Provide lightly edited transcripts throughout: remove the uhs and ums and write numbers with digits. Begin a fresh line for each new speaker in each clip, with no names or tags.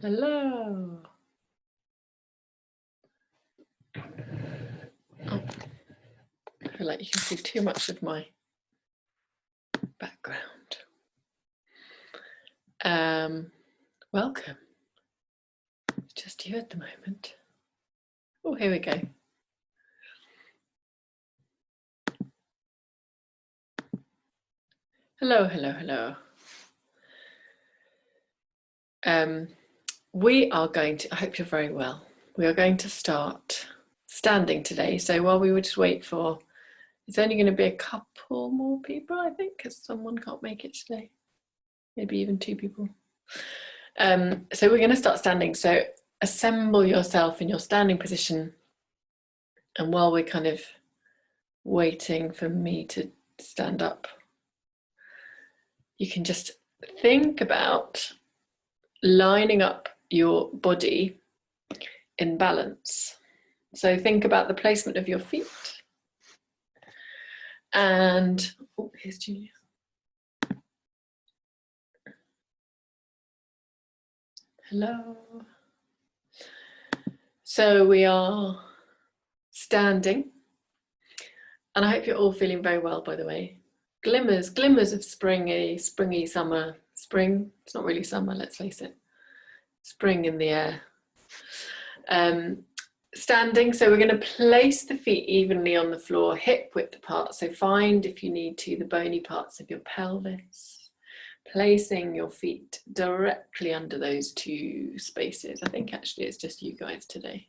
Hello. Oh, I feel like you can see too much of my background. Welcome. It's just you at the moment. Oh, here we go. Hello, hello, hello. We are going to, I hope you're very well. We are going to start standing today. So while we would just wait for, it's only going to be a couple more people, I think, because someone can't make it today. Maybe even 2 people. So we're going to start standing. So assemble yourself in your standing position. And while we're kind of waiting for me to stand up, you can just think about lining up your body in balance. So think about the placement of your feet. And, oh, here's Julia. Hello. So we are standing. And I hope you're all feeling very well, by the way. Glimmers of springy summer. Spring, it's not really summer, let's face it. Spring in the air. Standing, so we're going to place the feet evenly on the floor, hip width apart. So find, if you need to, the bony parts of your pelvis. Placing your feet directly under those 2 spaces. I think actually it's just you guys today.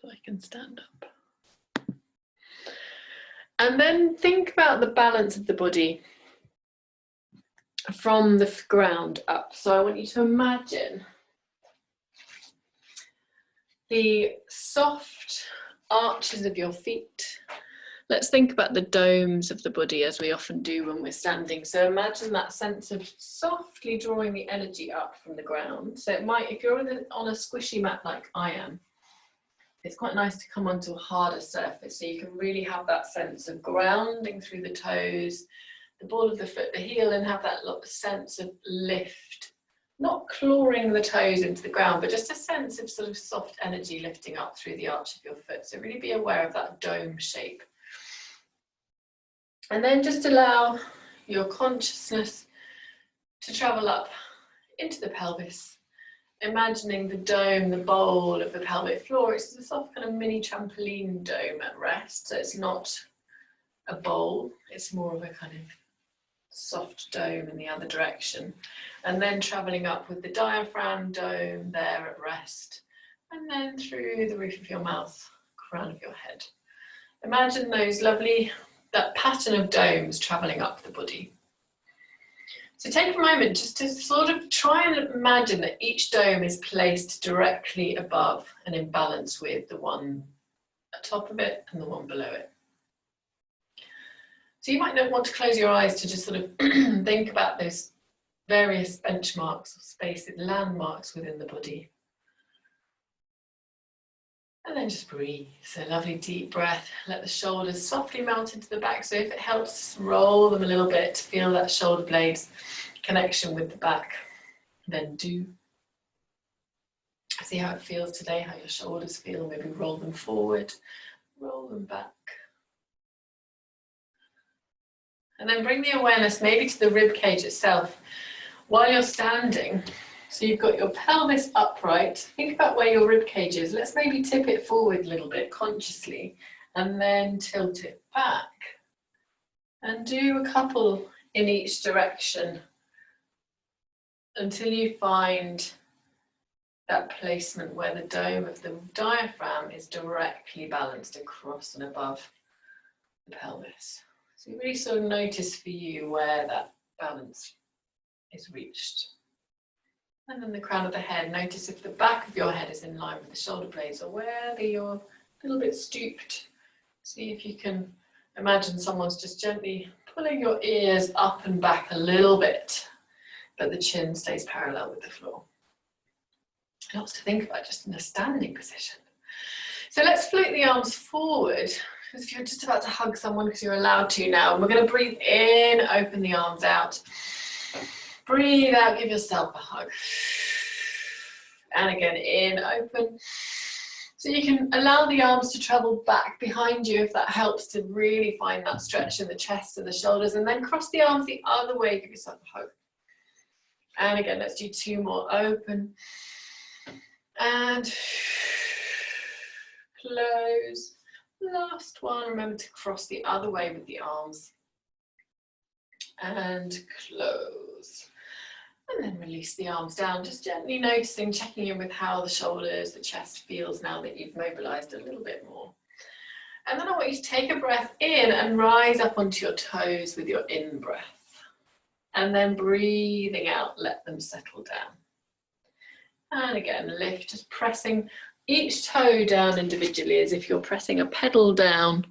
So I can stand up. And then think about the balance of the body from the ground up. So I want you to imagine the soft arches of your feet. Let's think about the domes of the body as we often do when we're standing. So imagine that sense of softly drawing the energy up from the ground. So it might, if you're on a squishy mat like I am, it's quite nice to come onto a harder surface so you can really have that sense of grounding through the toes, the ball of the foot, the heel, and have that sense of lift. Not clawing the toes into the ground, but just a sense of sort of soft energy lifting up through the arch of your foot. So really be aware of that dome shape. And then just allow your consciousness to travel up into the pelvis. Imagining the dome, the bowl of the pelvic floor. It's a soft kind of mini trampoline dome at rest. So it's not a bowl, it's more of a kind of soft dome in the other direction. And then traveling up with the diaphragm dome there at rest. And then through the roof of your mouth, crown of your head. Imagine those lovely, that pattern of domes traveling up the body. So take a moment just to sort of try and imagine that each dome is placed directly above and in balance with the one atop of it and the one below it. So you might not want to close your eyes to just sort of think about those various benchmarks or spaces, landmarks within the body. And then just breathe. So lovely deep breath. Let the shoulders softly melt into the back. So if it helps, roll them a little bit to feel that shoulder blades connection with the back. Then do. See how it feels today, how your shoulders feel. Maybe roll them forward, roll them back. And then bring the awareness maybe to the rib cage itself while you're standing. So you've got your pelvis upright. Think about where your rib cage is. Let's maybe tip it forward a little bit consciously and then tilt it back. And do a couple in each direction until you find that placement where the dome of the diaphragm is directly balanced across and above the pelvis. So you really sort of notice for you where that balance is reached. And then the crown of the head, notice if the back of your head is in line with the shoulder blades or whether you're a little bit stooped. See if you can imagine someone's just gently pulling your ears up and back a little bit, but the chin stays parallel with the floor. Lots to think about just in a standing position. So let's float the arms forward as if you're just about to hug someone because you're allowed to now. And we're going to breathe in, open the arms out. Breathe out, give yourself a hug. And again, in, open. So you can allow the arms to travel back behind you if that helps to really find that stretch in the chest and the shoulders. And then cross the arms the other way, give yourself a hug. And again, let's do 2 more. Open. And close. Last one. Remember to cross the other way with the arms. And close. And then release the arms down, just gently noticing, checking in with how the shoulders, the chest feels now that you've mobilized a little bit more. And then I want you to take a breath in and rise up onto your toes with your in breath. And then breathing out, let them settle down. And again, lift, just pressing each toe down individually as if you're pressing a pedal down.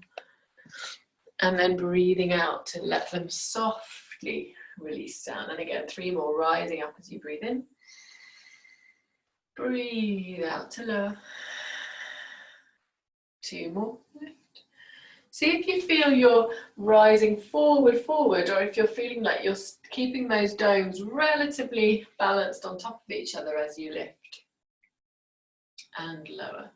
And then breathing out to let them softly release down. And again, 3 more, rising up as you breathe in. Breathe out to lower. 2 more, lift. See if you feel you're rising forward, or if you're feeling like you're keeping those domes relatively balanced on top of each other as you lift. And lower.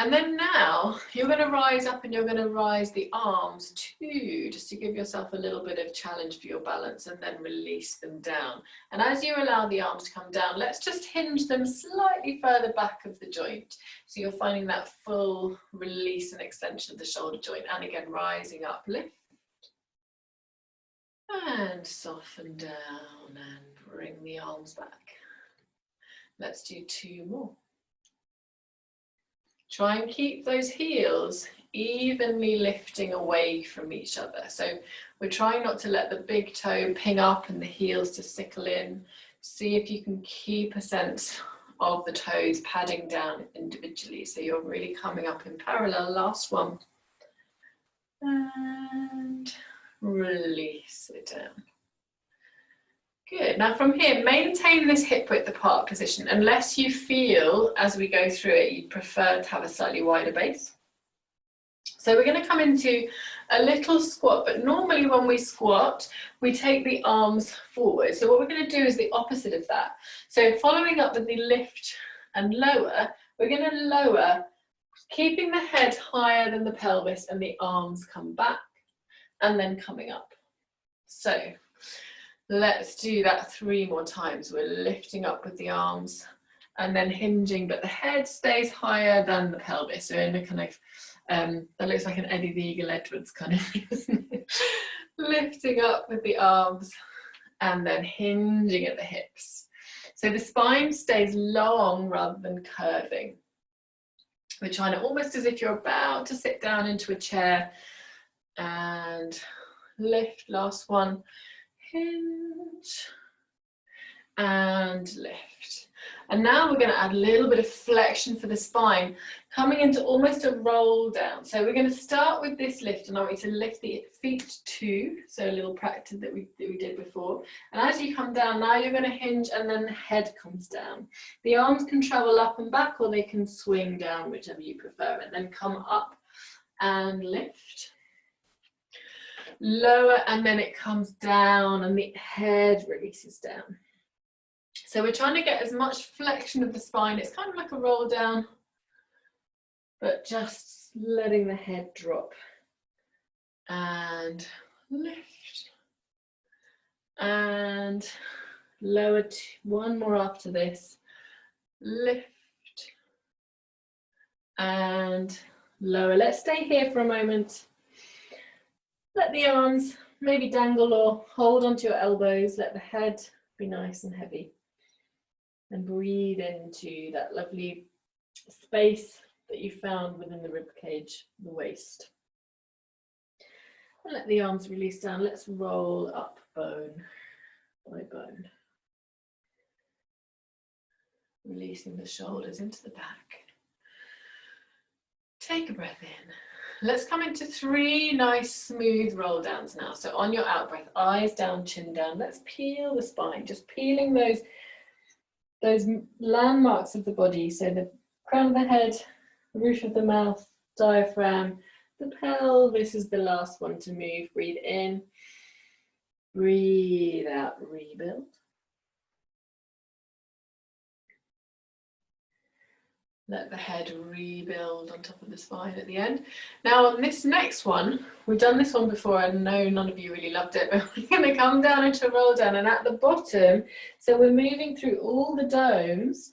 And then now you're going to rise up and you're going to rise the arms too, just to give yourself a little bit of challenge for your balance, and then release them down. And as you allow the arms to come down, let's just hinge them slightly further back of the joint. So you're finding that full release and extension of the shoulder joint. And again, rising up, lift. And soften down and bring the arms back. Let's do 2 more. Try and keep those heels evenly lifting away from each other. So we're trying not to let the big toe ping up and the heels to sickle in. See if you can keep a sense of the toes padding down individually. So you're really coming up in parallel. Last one. And release it down. Good. Now from here, maintain this hip width apart position unless you feel, as we go through it, you prefer to have a slightly wider base. So we're going to come into a little squat, but normally when we squat, we take the arms forward. So what we're going to do is the opposite of that. So following up with the lift and lower, we're going to lower, keeping the head higher than the pelvis, and the arms come back and then coming up. So let's do that 3 more times. We're lifting up with the arms and then hinging, but the head stays higher than the pelvis. So in a kind of, that looks like an Eddie the Eagle Edwards kind of thing, isn't it? Lifting up with the arms and then hinging at the hips. So the spine stays long rather than curving. We're trying to, almost as if you're about to sit down into a chair, and lift, last one. Hinge and lift. And now we're going to add a little bit of flexion for the spine, coming into almost a roll down. So we're going to start with this lift, and I want you to lift the feet too, so a little practice that we did before. And as you come down, now you're going to hinge, and then the head comes down. The arms can travel up and back, or they can swing down, whichever you prefer, and then come up and lift. Lower, and then it comes down and the head releases down. So we're trying to get as much flexion of the spine. It's kind of like a roll down, but just letting the head drop. And lift. And lower, 1 more after this. Lift. And lower. Let's stay here for a moment. Let the arms maybe dangle or hold onto your elbows. Let the head be nice and heavy. And breathe into that lovely space that you found within the rib cage, the waist. And let the arms release down. Let's roll up bone by bone. Releasing the shoulders into the back. Take a breath in. Let's come into 3 nice smooth roll downs now. So on your out breath, eyes down, chin down. Let's peel the spine, just peeling those landmarks of the body. So the crown of the head, the roof of the mouth, diaphragm, the pelvis is the last one to move. Breathe in, breathe out, rebuild. Let the head rebuild on top of the spine at the end. Now on this next one, we've done this one before. I know none of you really loved it, but we're going to come down into a roll down, and at the bottom, so we're moving through all the domes,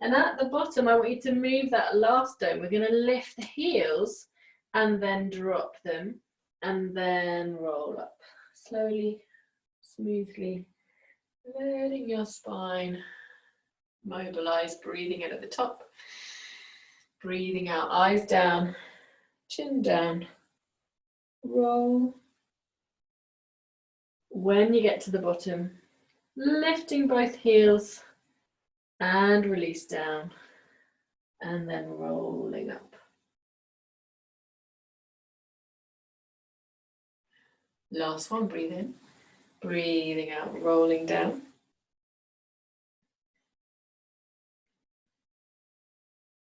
and at the bottom I want you to move that last dome. We're going to lift the heels and then drop them and then roll up. Slowly, smoothly, letting your spine mobilize, breathing in at the top. Breathing out, eyes down, chin down, roll. When you get to the bottom, lifting both heels and release down, and then rolling up. Last one, breathe in, breathing out, rolling down.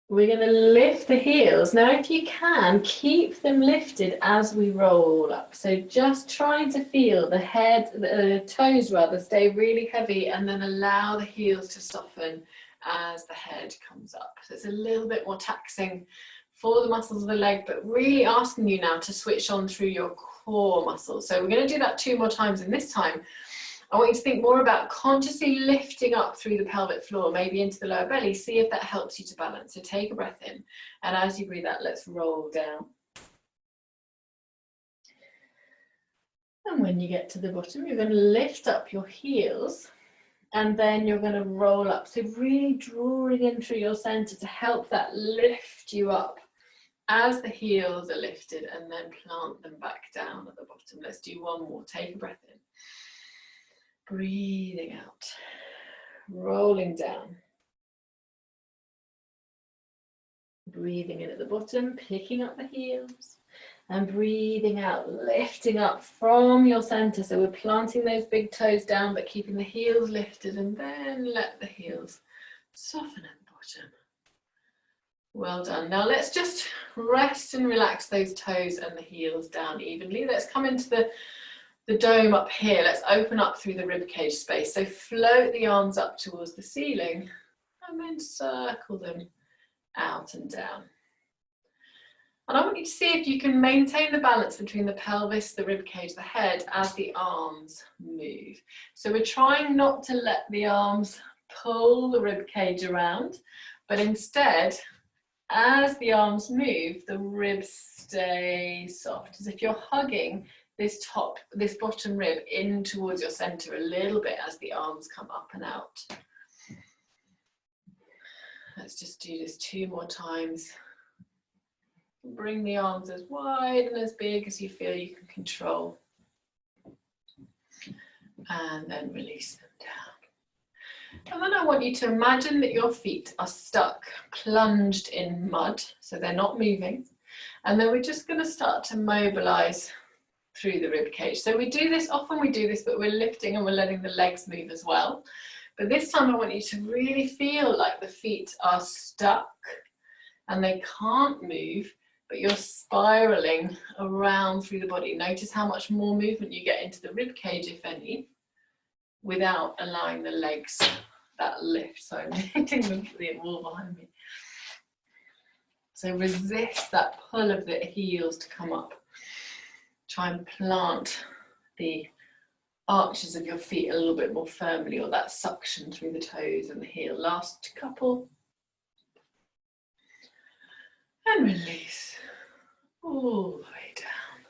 We're going to lift the heels. Now, if you can, keep them lifted as we roll up. So just trying to feel the head, the toes rather, stay really heavy, and then allow the heels to soften as the head comes up. So it's a little bit more taxing for the muscles of the leg, but really asking you now to switch on through your core muscles. So we're going to do that 2 more times, and this time I want you to think more about consciously lifting up through the pelvic floor, maybe into the lower belly. See if that helps you to balance. So take a breath in, and as you breathe out, let's roll down. And when you get to the bottom, you're going to lift up your heels, and then you're going to roll up. So really drawing in through your center to help that lift you up as the heels are lifted, and then plant them back down at the bottom. Let's do one more. Take a breath in. Breathing out, rolling down. Breathing in at the bottom, picking up the heels, and breathing out, lifting up from your center. So we're planting those big toes down, but keeping the heels lifted, and then let the heels soften at the bottom. Well done. Now let's just rest and relax those toes and the heels down evenly. Let's come into the dome up here. Let's open up through the rib cage space. So float the arms up towards the ceiling and then circle them out and down. And I want you to see if you can maintain the balance between the pelvis, the rib cage, the head as the arms move. So we're trying not to let the arms pull the rib cage around, but instead, as the arms move, the ribs stay soft, as if you're hugging this bottom rib in towards your center a little bit as the arms come up and out. Let's just do this 2 more times. Bring the arms as wide and as big as you feel you can control. And then release them down. And then I want you to imagine that your feet are stuck, plunged in mud, so they're not moving. And then we're just going to start to mobilize through the rib cage. So we do this, often we do this, but we're lifting and we're letting the legs move as well. But this time I want you to really feel like the feet are stuck and they can't move, but you're spiraling around through the body. Notice how much more movement you get into the rib cage, if any, without allowing the legs that lift. So I'm hitting the wall behind me. So resist that pull of the heels to come up. Try and plant the arches of your feet a little bit more firmly, or that suction through the toes and the heel. Last couple. And release all the way down.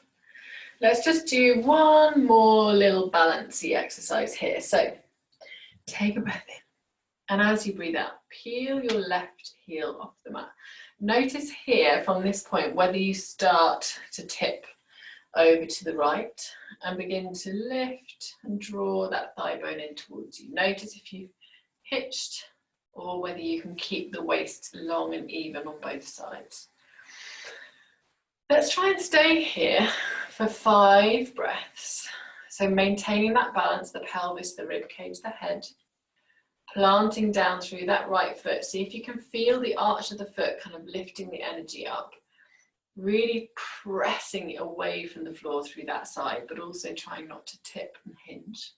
Let's just do one more little balancey exercise here. So take a breath in, and as you breathe out, peel your left heel off the mat. Notice here from this point whether you start to tip over to the right and begin to lift and draw that thigh bone in towards you. Notice if you've hitched or whether you can keep the waist long and even on both sides. Let's try and stay here for 5 breaths. So maintaining that balance, the pelvis, the rib cage, the head, planting down through that right foot. See if you can feel the arch of the foot kind of lifting the energy up. really pressing it away from the floor through that side, but also trying not to tip and hinge.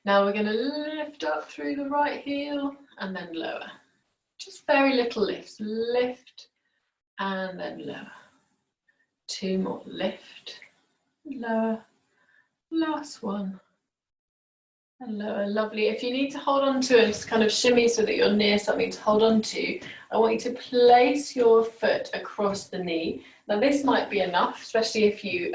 Now we're going to lift up through the right heel and then lower. Just very little lifts. Lift and then lower. 2 more. Lift, lower. Last one. And lower. Lovely. If you need to hold on to it, kind of shimmy so that you're near something to hold on to, I want you to place your foot across the knee. Now this might be enough, especially if you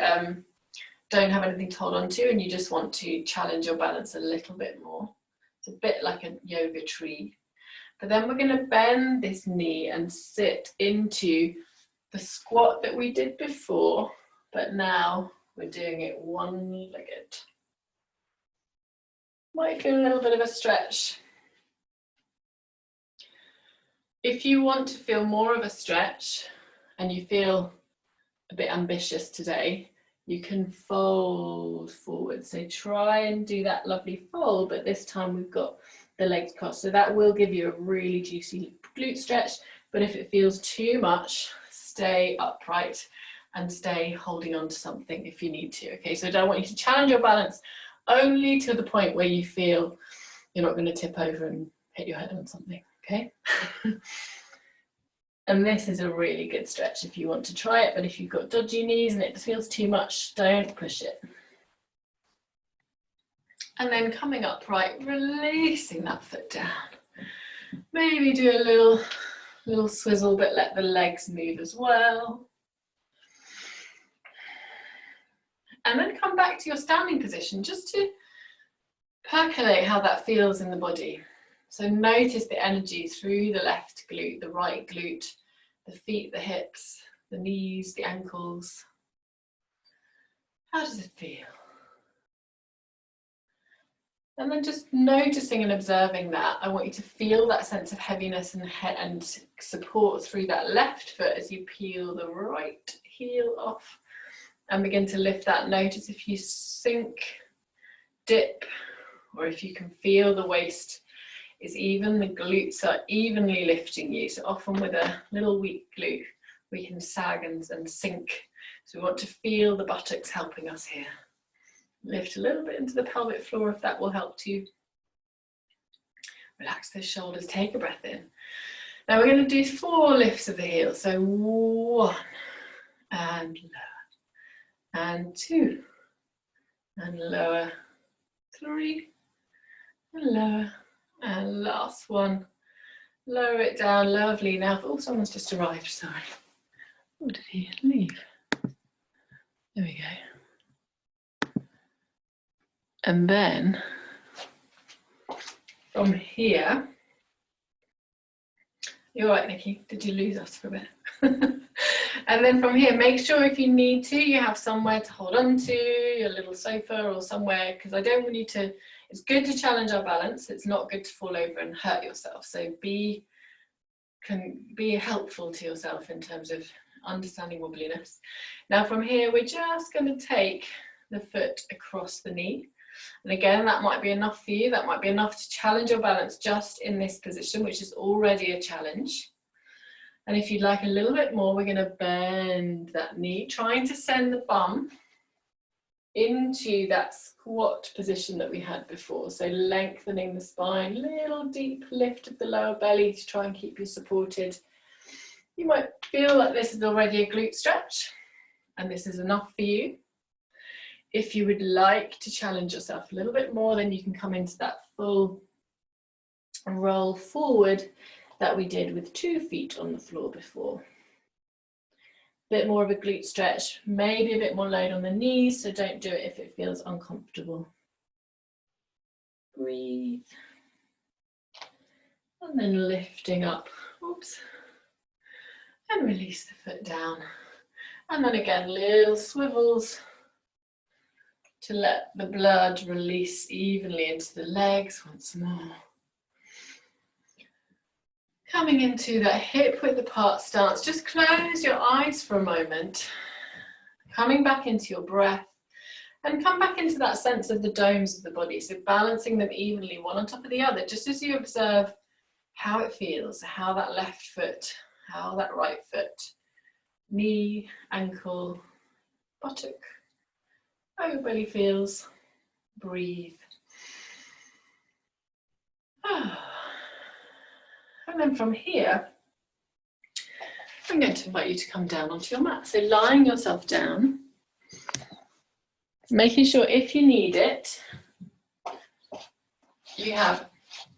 don't have anything to hold on to and you just want to challenge your balance a little bit more. It's a bit like a yoga tree. But then we're going to bend this knee and sit into the squat that we did before, but now we're doing it one-legged. Might feel a little bit of a stretch. If you want to feel more of a stretch and you feel a bit ambitious today, you can fold forward. So try and do that lovely fold, but this time we've got the legs crossed. So that will give you a really juicy glute stretch, but if it feels too much, stay upright and stay holding on to something if you need to. Okay, so I don't want you to challenge your balance only to the point where you feel you're not going to tip over and hit your head on something, okay? And this is a really good stretch if you want to try it, but if you've got dodgy knees and it feels too much, don't push it. And then coming upright, releasing that foot down. Maybe do a little swizzle, but let the legs move as well. And then come back to your standing position just to percolate how that feels in the body. So notice the energy through the left glute, the right glute, the feet, the hips, the knees, the ankles. How does it feel? And then just noticing and observing that, I want you to feel that sense of heaviness and support through that left foot as you peel the right heel off and begin to lift that. Notice if you sink, dip, or if you can feel the waist is even, the glutes are evenly lifting you. So often with a little weak glute, we can sag and sink. So we want to feel the buttocks helping us here. Lift a little bit into the pelvic floor if that will help to relax those shoulders. Take a breath in. Now we're going to do 4 lifts of the heels. So 1 and lower, and 2 and lower, 3 and lower, and last one. Lower it down. Lovely. Now, oh, someone's just arrived. Sorry. Oh, did he leave? There we go. And then from here, you're right, Nikki, did you lose us for a bit? And then from here, make sure if you need to, you have somewhere to hold on to, your little sofa or somewhere, because I don't want you to, it's good to challenge our balance, it's not good to fall over and hurt yourself. So be helpful to yourself in terms of understanding wobbliness. Now from here, we're just going to take the foot across the knee. And again, that might be enough for you. That might be enough to challenge your balance just in this position, which is already a challenge. And if you'd like a little bit more, we're going to bend that knee, trying to send the bum into that squat position that we had before. So lengthening the spine, little deep lift of the lower belly to try and keep you supported. You might feel like this is already a glute stretch, and this is enough for you. If you would like to challenge yourself a little bit more, then you can come into that full roll forward that we did with 2 feet on the floor before. A bit more of a glute stretch, maybe a bit more load on the knees, so don't do it if it feels uncomfortable. Breathe. And then lifting up, oops, and release the foot down. And then again, little swivels to let the blood release evenly into the legs once more. Coming into that hip width apart stance, just close your eyes for a moment. Coming back into your breath and come back into that sense of the domes of the body. So balancing them evenly, one on top of the other, just as you observe how it feels, how that left foot, how that right foot knee, ankle, buttock, how your belly feels. Breathe. And then from here, I'm going to invite you to come down onto your mat. So lying yourself down, making sure if you need it, you have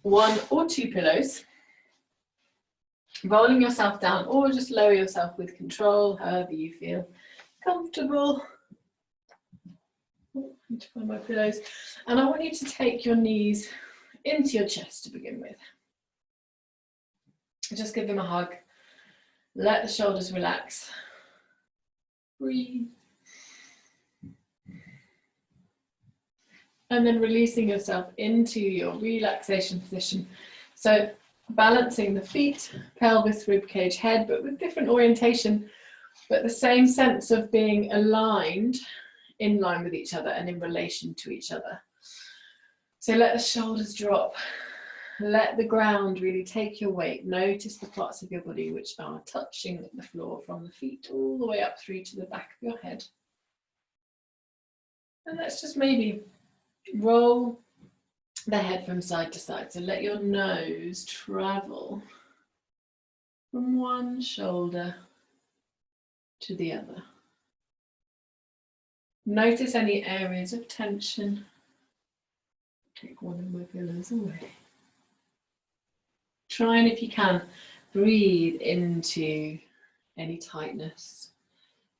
1 or 2 pillows, rolling yourself down or just lower yourself with control, however you feel comfortable. I need to find my pillows. And I want you to take your knees into your chest to begin with. Just give them a hug. Let the shoulders relax. Breathe. And then releasing yourself into your relaxation position. So balancing the feet, pelvis, rib cage, head, but with different orientation, but the same sense of being aligned, in line with each other and in relation to each other. So let the shoulders drop. Let the ground really take your weight. Notice the parts of your body which are touching the floor, from the feet all the way up through to the back of your head. And let's just maybe roll the head from side to side. So let your nose travel from one shoulder to the other. Notice any areas of tension. Take one of my pillows away. Try and, if you can, breathe into any tightness.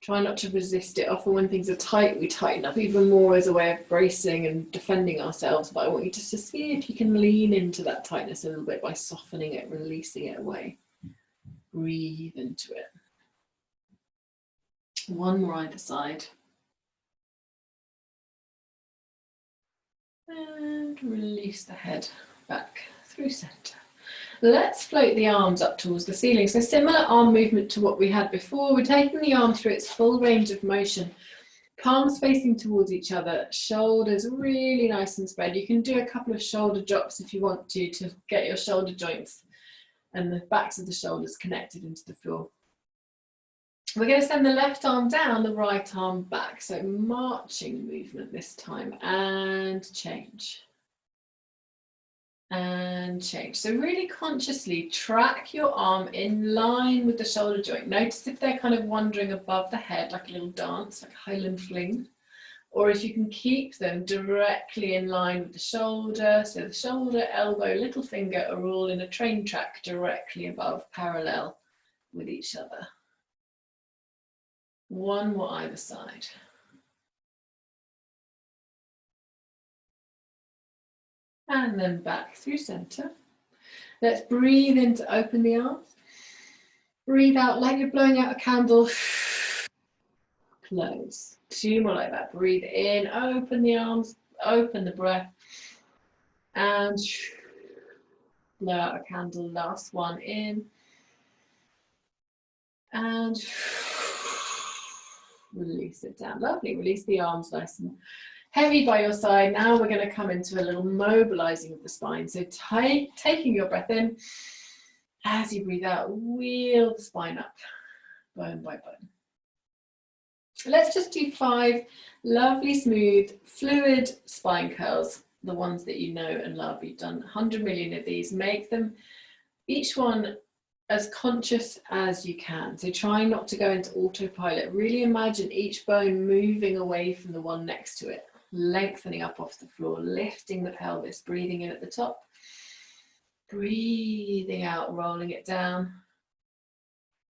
Try not to resist it. Often when things are tight, we tighten up even more as a way of bracing and defending ourselves. But I want you just to see if you can lean into that tightness a little bit by softening it, releasing it away. Breathe into it. One more either side. And release the head back through center. Let's float the arms up towards the ceiling. So similar arm movement to what we had before. We're taking the arm through its full range of motion. Palms facing towards each other, shoulders really nice and spread. You can do a couple of shoulder drops if you want to get your shoulder joints and the backs of the shoulders connected into the floor. We're going to send the left arm down, the right arm back. So marching movement this time, and change. And change. So really consciously track your arm in line with the shoulder joint. Notice if they're kind of wandering above the head, like a little dance, like a Highland fling, or if you can keep them directly in line with the shoulder. So the shoulder, elbow, little finger are all in a train track directly above, parallel with each other. One more either side. And then back through center. Let's breathe in to open the arms. Breathe out like you're blowing out a candle. Close. 2 more like that. Breathe in, open the arms, open the breath. And blow out a candle. Last one in. And release it down. Lovely. Release the arms nice and heavy by your side. Now we're going to come into a little mobilizing of the spine. So taking your breath in, as you breathe out, wheel the spine up, bone by bone. Let's just do 5 lovely, smooth, fluid spine curls, the ones that you know and love. You've done 100 million of these. Make them, each one, as conscious as you can. So try not to go into autopilot. Really imagine each bone moving away from the one next to it. Lengthening up off the floor, lifting the pelvis, breathing in at the top, breathing out, rolling it down.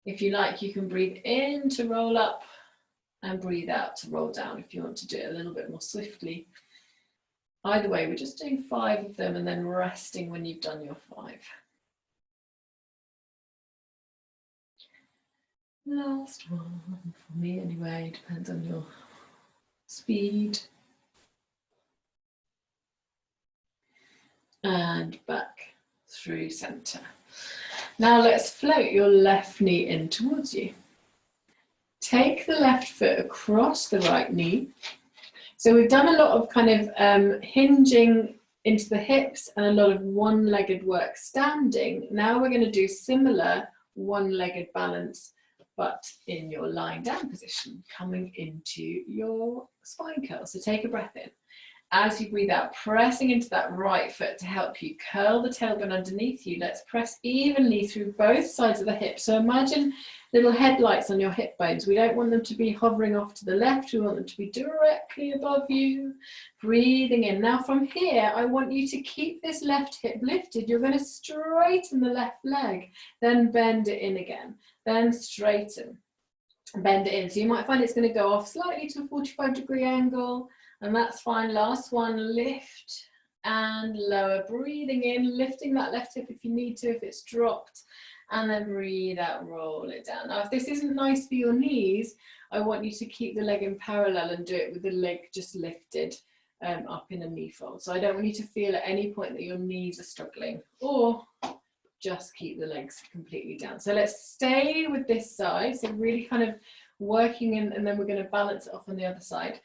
If you like, you can breathe in to roll up and breathe out to roll down if you want to do it a little bit more swiftly. Either way, we're just doing 5 of them and then resting when you've done your 5. Last one, for me anyway, depends on your speed. And back through center. Now let's float your left knee in towards you. Take the left foot across the right knee. So we've done a lot of kind of hinging into the hips and a lot of one-legged work standing. Now we're going to do similar one-legged balance but in your lying down position, coming into your spine curl. So take a breath in. As you breathe out, pressing into that right foot to help you curl the tailbone underneath you. Let's press evenly through both sides of the hip. So imagine little headlights on your hip bones. We don't want them to be hovering off to the left. We want them to be directly above you. Breathing in. Now from here, I want you to keep this left hip lifted. You're going to straighten the left leg, then bend it in again, then straighten, bend it in. So you might find it's going to go off slightly to a 45-degree angle. And that's fine. Last one, lift and lower. Breathing in, lifting that left hip if you need to, if it's dropped. And then breathe out, roll it down. Now, if this isn't nice for your knees, I want you to keep the leg in parallel and do it with the leg just lifted up in a knee fold. So I don't want you to feel at any point that your knees are struggling, or just keep the legs completely down. So let's stay with this side. So really kind of working in, and then we're going to balance it off on the other side.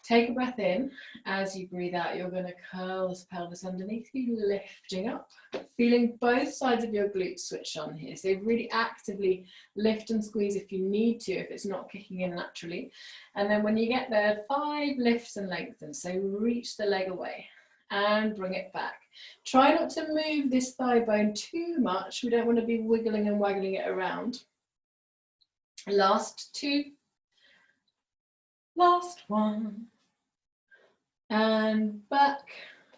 Take a breath in. As you breathe out, you're going to curl the pelvis underneath you, lifting up, feeling both sides of your glutes switch on here. So really actively lift and squeeze if you need to, if it's not kicking in naturally. And then when you get there, 5 lifts and lengthens. So reach the leg away and bring it back. Try not to move this thigh bone too much. We don't want to be wiggling and waggling it around. Last 2. Last 1. And back,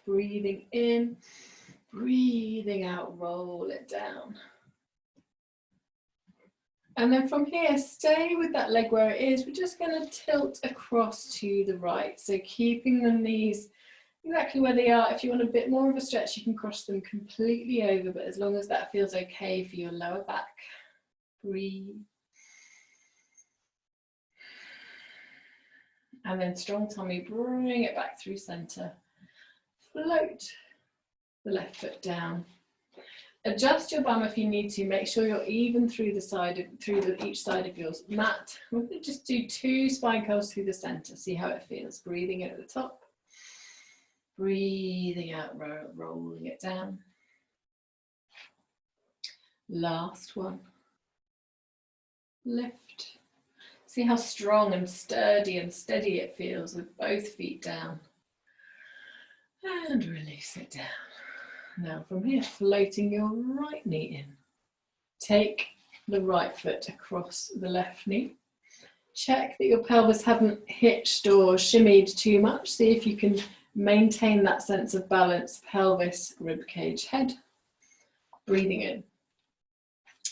breathing in, breathing out, roll it down. And then from here, stay with that leg where it is. We're just going to tilt across to the right. So keeping the knees exactly where they are. If you want a bit more of a stretch, you can cross them completely over, but as long as that feels okay for your lower back, breathe. And then strong tummy, bring it back through center. Float the left foot down. Adjust your bum if you need to. Make sure you're even through the side of, each side of your mat. We're going to just do 2 spine curls through the center. See how it feels. Breathing in at the top. Breathing out, rolling it down. Last one. Lift. See how strong and sturdy and steady it feels with both feet down. And release it down. Now from here, floating your right knee in. Take the right foot across the left knee. Check that your pelvis haven't hitched or shimmied too much. See if you can maintain that sense of balance, pelvis, rib cage, head. Breathing in.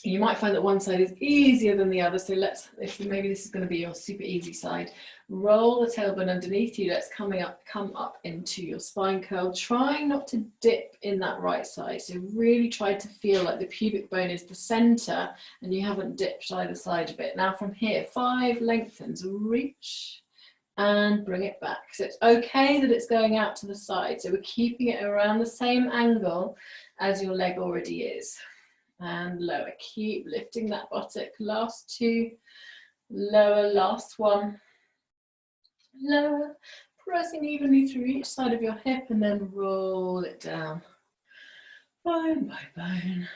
You might find that one side is easier than the other, so if maybe this is going to be your super easy side, roll the tailbone underneath you. Let's come up into your spine curl. Try not to dip in that right side, so really try to feel like the pubic bone is the center and you haven't dipped either side of it. Now from here, 5 lengthens, reach and bring it back. So it's okay that it's going out to the side, so we're keeping it around the same angle as your leg already is. And lower, keep lifting that buttock. Last 2, lower, last 1, lower, pressing evenly through each side of your hip and then roll it down, bone by bone.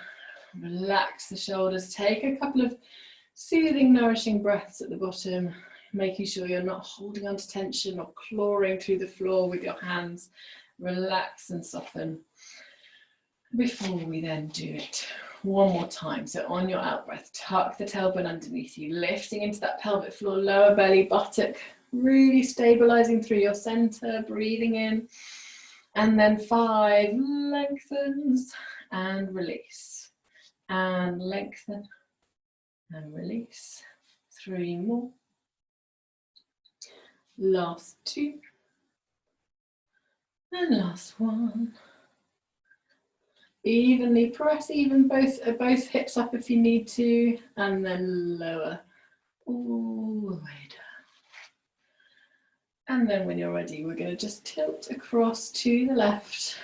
Relax the shoulders, take a couple of soothing, nourishing breaths at the bottom, making sure you're not holding onto tension or clawing through the floor with your hands. Relax and soften before we then do it. One more time. So on your out breath, tuck the tailbone underneath you, lifting into that pelvic floor, lower belly, buttock, really stabilizing through your center, breathing in. And then 5, lengthens and release. And lengthen and release. 3 more. Last 2. And last 1. Evenly press both hips up if you need to, and then lower all the way down. And then when you're ready, we're going to just tilt across to the left.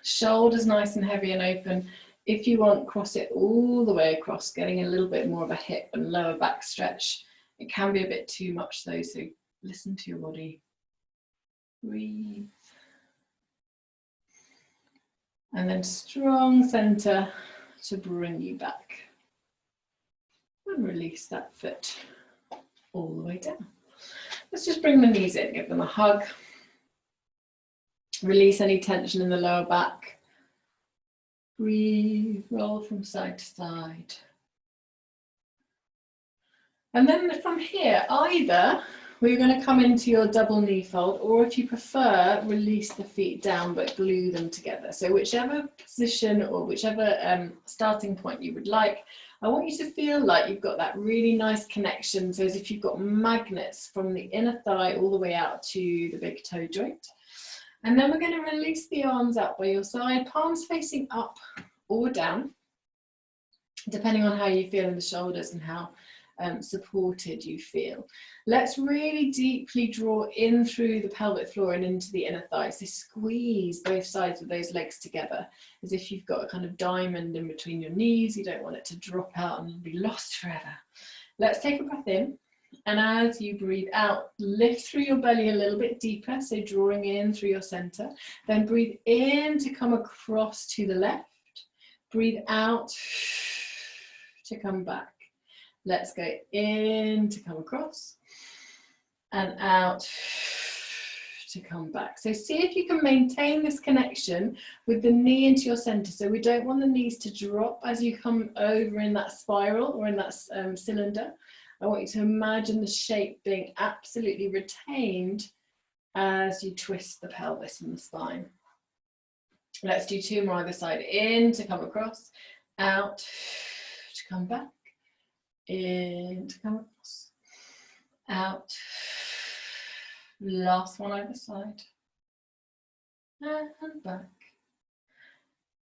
Shoulders nice and heavy and open. If you want, cross it all the way across, getting a little bit more of a hip and lower back stretch. It can be a bit too much though, so listen to your body. Breathe. And then strong center to bring you back. And release that foot all the way down. Let's just bring the knees in, give them a hug. Release any tension in the lower back. Breathe, roll from side to side. And then from here, either we're going to come into your double knee fold, or if you prefer, release the feet down but glue them together. So whichever position or whichever starting point you would like, I want you to feel like you've got that really nice connection, so as if you've got magnets from the inner thigh all the way out to the big toe joint. And then we're going to release the arms out by your side, palms facing up or down, depending on how you feel in the shoulders and how supported you feel. Let's really deeply draw in through the pelvic floor and into the inner thighs. So squeeze both sides of those legs together as if you've got a kind of diamond in between your knees. You don't want it to drop out and be lost forever. Let's take a breath in, and as you breathe out, lift through your belly a little bit deeper, so drawing in through your center. Then breathe in to come across to the left. Breathe out to come back. Let's go in to come across and out to come back. So see if you can maintain this connection with the knee into your center. So we don't want the knees to drop as you come over in that spiral or in that cylinder. I want you to imagine the shape being absolutely retained as you twist the pelvis and the spine. Let's do two more either side. In to come across, out to come back. In to come across, out, last one either side, and back,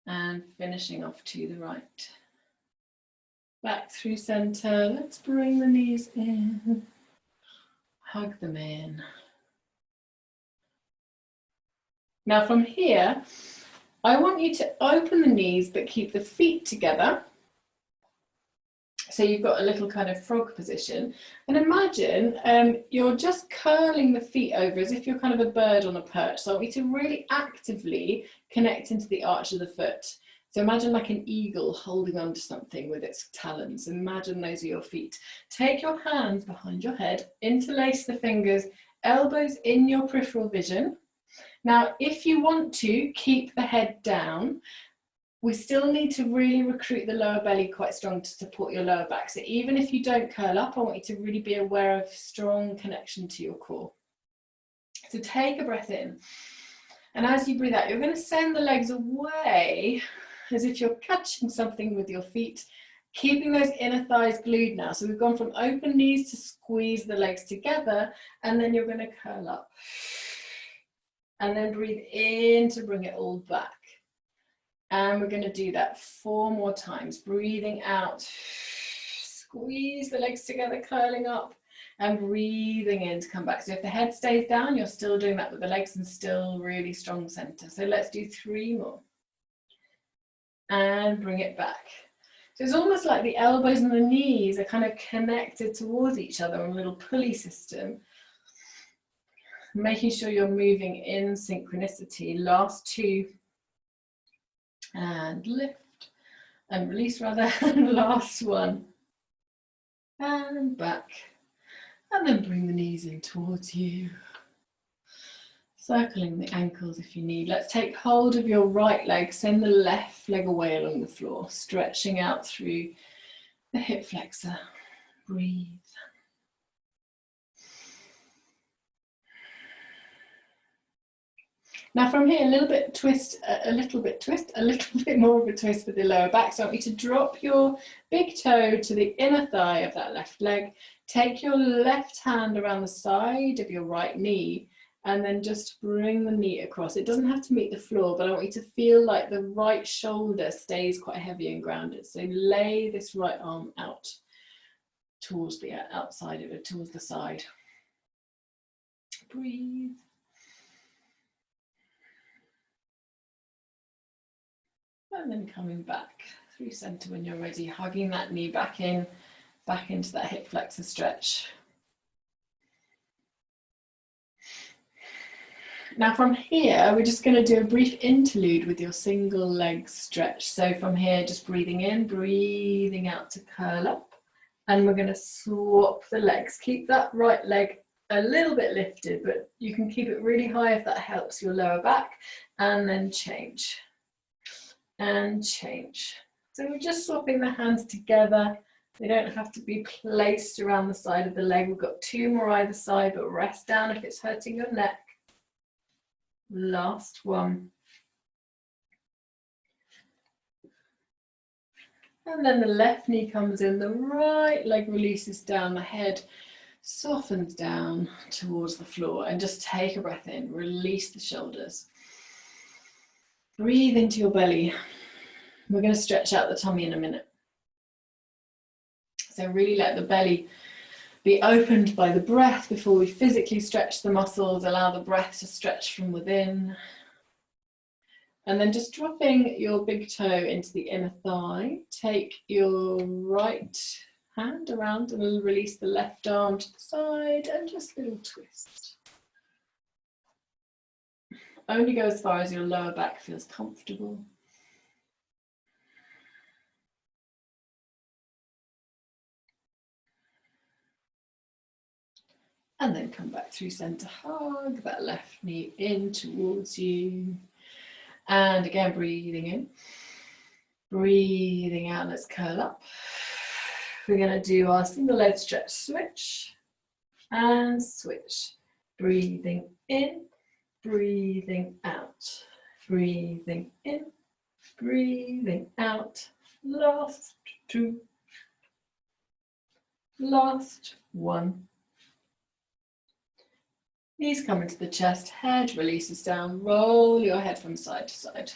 and finishing off to the right. Back through center, let's bring the knees in, hug them in. Now from here, I want you to open the knees but keep the feet together. So you've got a little kind of frog position, and imagine you're just curling the feet over as if you're kind of a bird on a perch. So I want you to really actively connect into the arch of the foot. So imagine like an eagle holding on to something with its talons. Imagine those are your feet. Take your hands behind your head, interlace the fingers, elbows in your peripheral vision. Now, if you want to, keep the head down. We still need to really recruit the lower belly quite strong to support your lower back. So even if you don't curl up, I want you to really be aware of strong connection to your core. So take a breath in. And as you breathe out, you're going to send the legs away as if you're catching something with your feet, keeping those inner thighs glued now. So we've gone from open knees to squeeze the legs together, and then you're going to curl up. And then breathe in to bring it all back. And we're going to do that 4 more times. Breathing out, squeeze the legs together, curling up, and breathing in to come back. So if the head stays down, you're still doing that with the legs and still really strong center. So let's do 3 more. And bring it back. So it's almost like the elbows and the knees are kind of connected towards each other on a little pulley system. Making sure you're moving in synchronicity. Last 2. And lift and release rather, and last one, and back, and then bring the knees in towards you, circling the ankles if you need. Let's take hold of your right leg, send the left leg away along the floor, stretching out through the hip flexor. Breathe. Now from here, a little bit more of a twist with the lower back. So I want you to drop your big toe to the inner thigh of that left leg. Take your left hand around the side of your right knee, and then just bring the knee across. It doesn't have to meet the floor, but I want you to feel like the right shoulder stays quite heavy and grounded. So lay this right arm out towards the outside of it, towards the side. Breathe. And then coming back through center when you're ready, hugging that knee back in, back into that hip flexor stretch. Now from here, we're just going to do a brief interlude with your single leg stretch. So from here, just breathing in, breathing out to curl up, And we're going to swap the legs. Keep that right leg a little bit lifted, but you can keep it really high if that helps your lower back. And then change. And change. So we're just swapping the hands together. They don't have to be placed around the side of the leg. We've got 2 more either side, but rest down if it's hurting your neck. Last one. And then the left knee comes in, the right leg releases down, the head softens down towards the floor, and just take a breath in, release the shoulders. Breathe into your belly. We're going to stretch out the tummy in a minute. So really let the belly be opened by the breath before we physically stretch the muscles. Allow the breath to stretch from within. And then just dropping your big toe into the inner thigh. Take your right hand around and release the left arm to the side and just a little twist. Only go as far as your lower back feels comfortable. And then come back through center, hug that left knee in towards you. And again, breathing in, breathing out, let's curl up. We're going to do our single leg stretch, switch and switch. Breathing in, breathing out, breathing in, breathing out. Last 2, last 1. Knees come into the chest, head releases down, roll your head from side to side.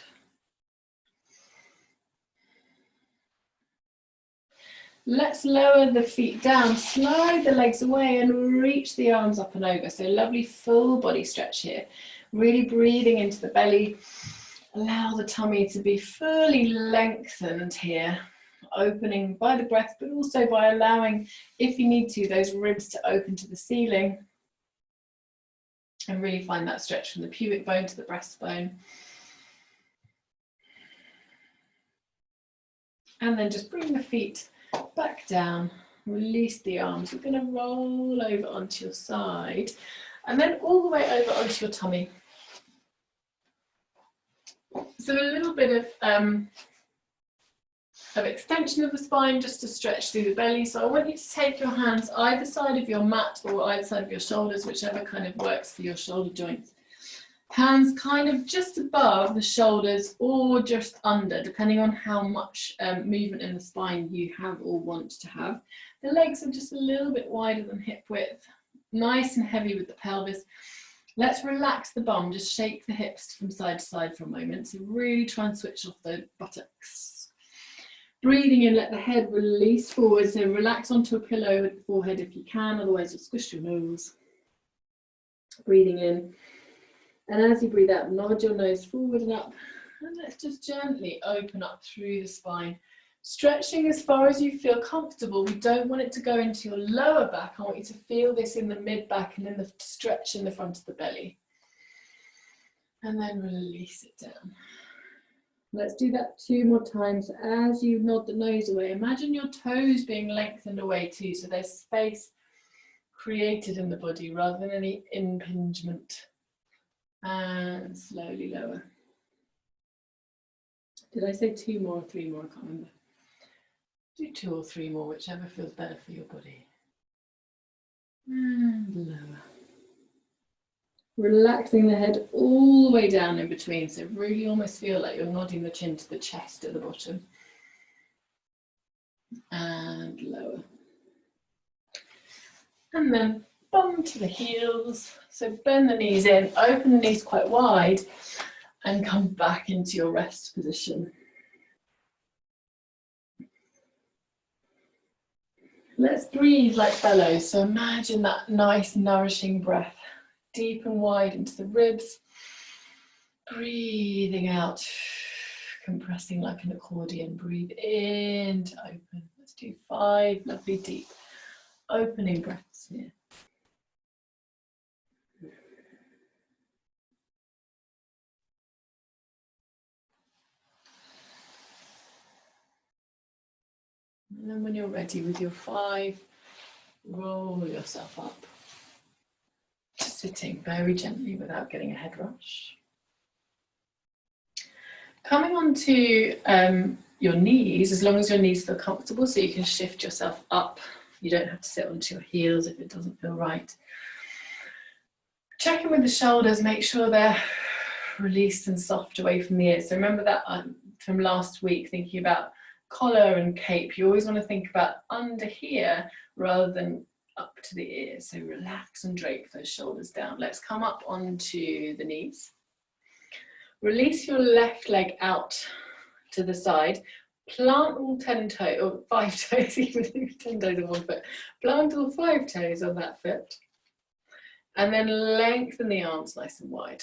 Let's lower the feet down, slide the legs away and reach the arms up and over. So lovely full body stretch here. Really breathing into the belly. Allow the tummy to be fully lengthened here. Opening by the breath, but also by allowing, if you need to, those ribs to open to the ceiling. And really find that stretch from the pubic bone to the breastbone. And then just bring the feet back down, release the arms. We're going to roll over onto your side and then all the way over onto your tummy. So a little bit of extension of the spine just to stretch through the belly. So I want you to take your hands either side of your mat or either side of your shoulders, whichever kind of works for your shoulder joints. Hands kind of just above the shoulders or just under, depending on how much movement in the spine you have or want to have. The legs are just a little bit wider than hip width, nice and heavy with the pelvis. Let's relax the bum, just shake the hips from side to side for a moment. So really try and switch off the buttocks. Breathing in, let the head release forward. So relax onto a pillow with the forehead if you can, otherwise you'll squish your nose. Breathing in. And as you breathe out, nod your nose forward and up. And let's just gently open up through the spine. Stretching as far as you feel comfortable. We don't want it to go into your lower back. I want you to feel this in the mid back and in the stretch in the front of the belly. And then release it down. Let's do that 2 more times. As you nod the nose away, imagine your toes being lengthened away too. So there's space created in the body rather than any impingement. And slowly lower. Did I say 2 more or 3 more? I can't remember. Do 2 or 3 more, whichever feels better for your body. And lower. Relaxing the head all the way down in between. So really almost feel like you're nodding the chin to the chest at the bottom. And lower. And then bum to the heels. So bend the knees in, open the knees quite wide, and come back into your rest position. Let's breathe like bellows. So imagine that nice nourishing breath, deep and wide into the ribs. Breathing out, compressing like an accordion. Breathe in to open. Let's do 5 lovely deep opening breaths here. And then when you're ready with your 5, roll yourself up. Just sitting very gently without getting a head rush. Coming onto your knees, as long as your knees feel comfortable, so you can shift yourself up. You don't have to sit onto your heels if it doesn't feel right. Check in with the shoulders, make sure they're released and soft away from the ears. So remember that from last week, thinking about collar and cape, you always want to think about under here rather than up to the ears. So relax and drape those shoulders down. Let's come up onto the knees. Release your left leg out to the side. Plant all 10 toes, or 5 toes, even 10 toes on one foot. Plant all 5 toes on that foot. And then lengthen the arms nice and wide.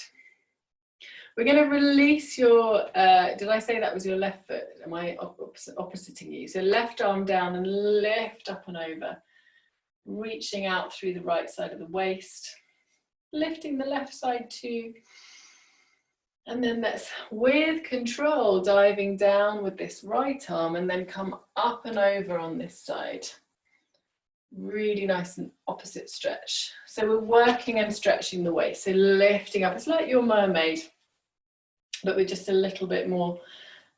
We're going to release your, did I say that was your left foot? Am I oppositing you? So left arm down and lift up and over. Reaching out through the right side of the waist. Lifting the left side too. And then let's, with control, diving down with this right arm and then come up and over on this side. Really nice and opposite stretch. So we're working and stretching the waist. So lifting up, it's like your mermaid, but with just a little bit more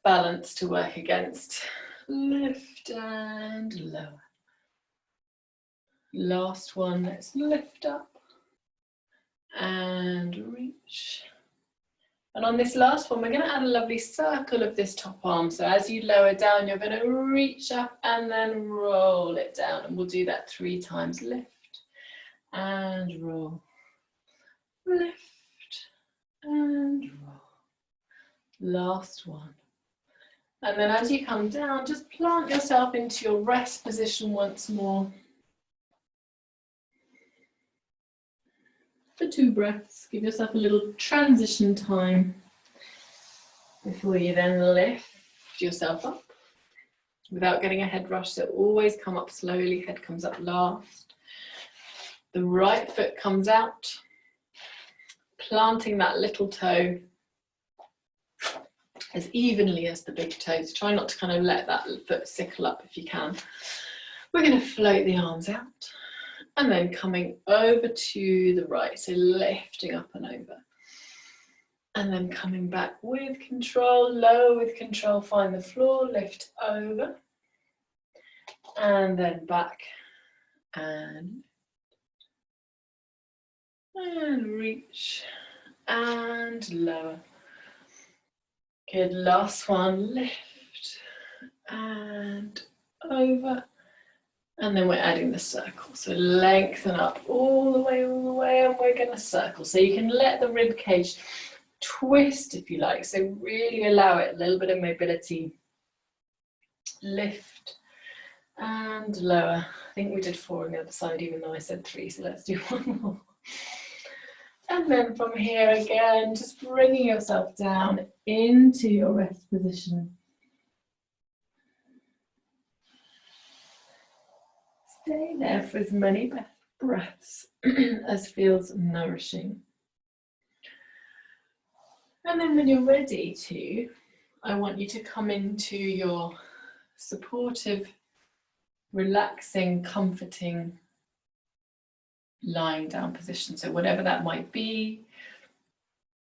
balance to work against. Lift and lower. Last one, let's lift up and reach. And on this last one, we're going to add a lovely circle of this top arm. So as you lower down, you're going to reach up and then roll it down. And we'll do that 3 times. Lift and roll. Lift and roll. Last one. And then as you come down, just plant yourself into your rest position once more. For 2 breaths, give yourself a little transition time before you then lift yourself up without getting a head rush. So always come up slowly, head comes up last. The right foot comes out, planting that little toe as evenly as the big toe. So try not to kind of let that foot sickle up if you can. We're going to float the arms out. And then coming over to the right, so lifting up and over. And then coming back with control, lower with control, find the floor, lift over. And then back and reach and lower. Good, last one, lift and over. And then we're adding the circle. So lengthen up all the way, and we're going to circle. So you can let the rib cage twist if you like. So really allow it a little bit of mobility. Lift and lower. I think we did 4 on the other side, even though I said 3. So let's do 1 more. And then from here again, just bringing yourself down into your rest position. Stay there for as many breaths as feels nourishing. And then when you're ready to, I want you to come into your supportive, relaxing, comforting, lying down position. So whatever that might be,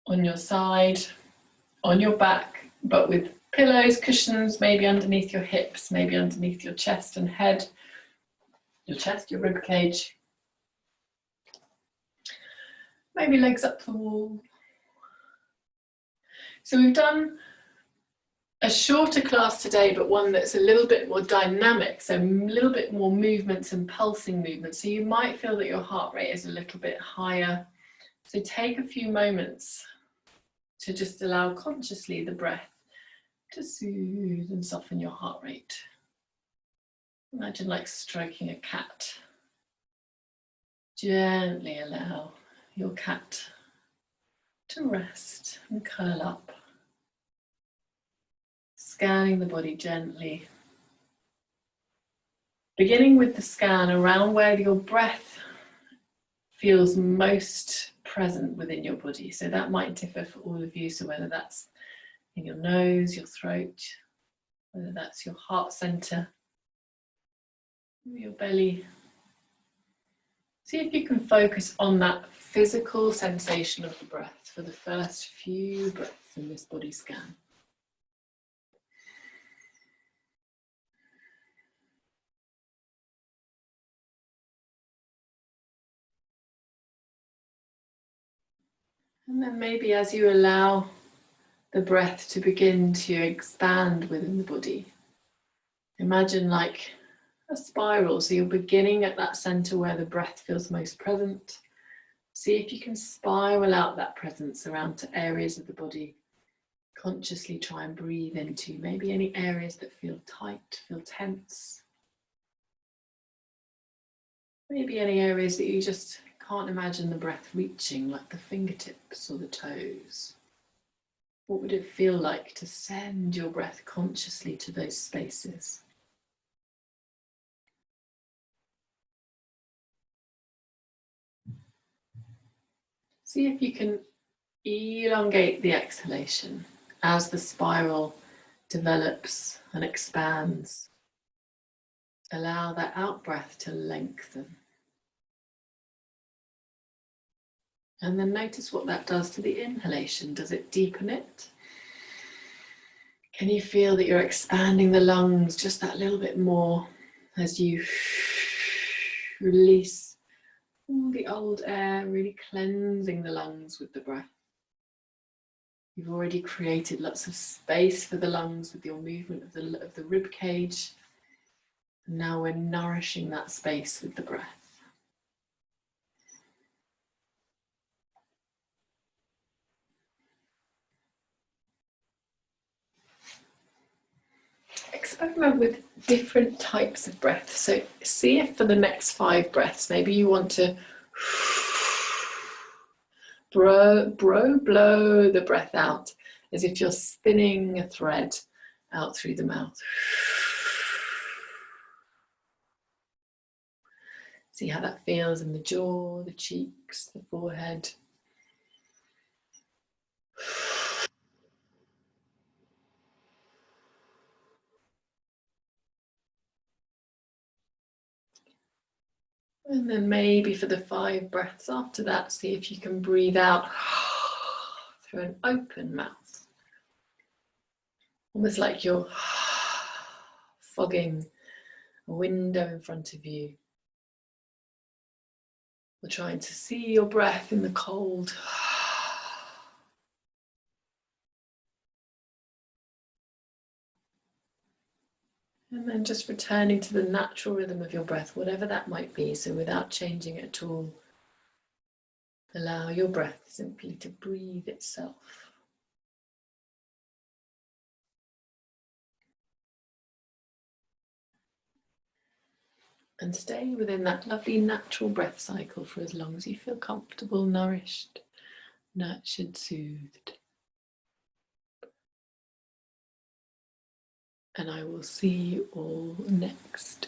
on your side, on your back, but with pillows, cushions, maybe underneath your hips, maybe underneath your chest and head. Your chest, your rib cage. Maybe legs up the wall. So we've done a shorter class today, but one that's a little bit more dynamic, so a little bit more movements and pulsing movements. So you might feel that your heart rate is a little bit higher. So take a few moments to just allow consciously the breath to soothe and soften your heart rate. Imagine like stroking a cat. Gently allow your cat to rest and curl up. Scanning the body gently. Beginning with the scan around where your breath feels most present within your body. So that might differ for all of you. So whether that's in your nose, your throat, whether that's your heart center, your belly. See if you can focus on that physical sensation of the breath for the first few breaths in this body scan. And then maybe as you allow the breath to begin to expand within the body, imagine like a spiral. So you're beginning at that center where the breath feels most present. See if you can spiral out that presence around to areas of the body. Consciously try and breathe into maybe any areas that feel tight, feel tense. Maybe any areas that you just can't imagine the breath reaching, like the fingertips or the toes. What would it feel like to send your breath consciously to those spaces? See if you can elongate the exhalation as the spiral develops and expands. Allow that out breath to lengthen. And then notice what that does to the inhalation. Does it deepen it? Can you feel that you're expanding the lungs just that little bit more as you release all the old air, really cleansing the lungs with the breath? You've already created lots of space for the lungs with your movement of the rib cage. And now we're nourishing that space with the breath. Experiment with different types of breath. So see if for the next 5 breaths, maybe you want to blow the breath out as if you're spinning a thread out through the mouth. See how that feels in the jaw, the cheeks, the forehead. And then maybe for the 5 breaths after that, see if you can breathe out through an open mouth. Almost like you're fogging a window in front of you. Or trying to see your breath in the cold. And then just returning to the natural rhythm of your breath, whatever that might be. So without changing it at all, allow your breath simply to breathe itself. And stay within that lovely natural breath cycle for as long as you feel comfortable, nourished, nurtured, soothed. And I will see you all next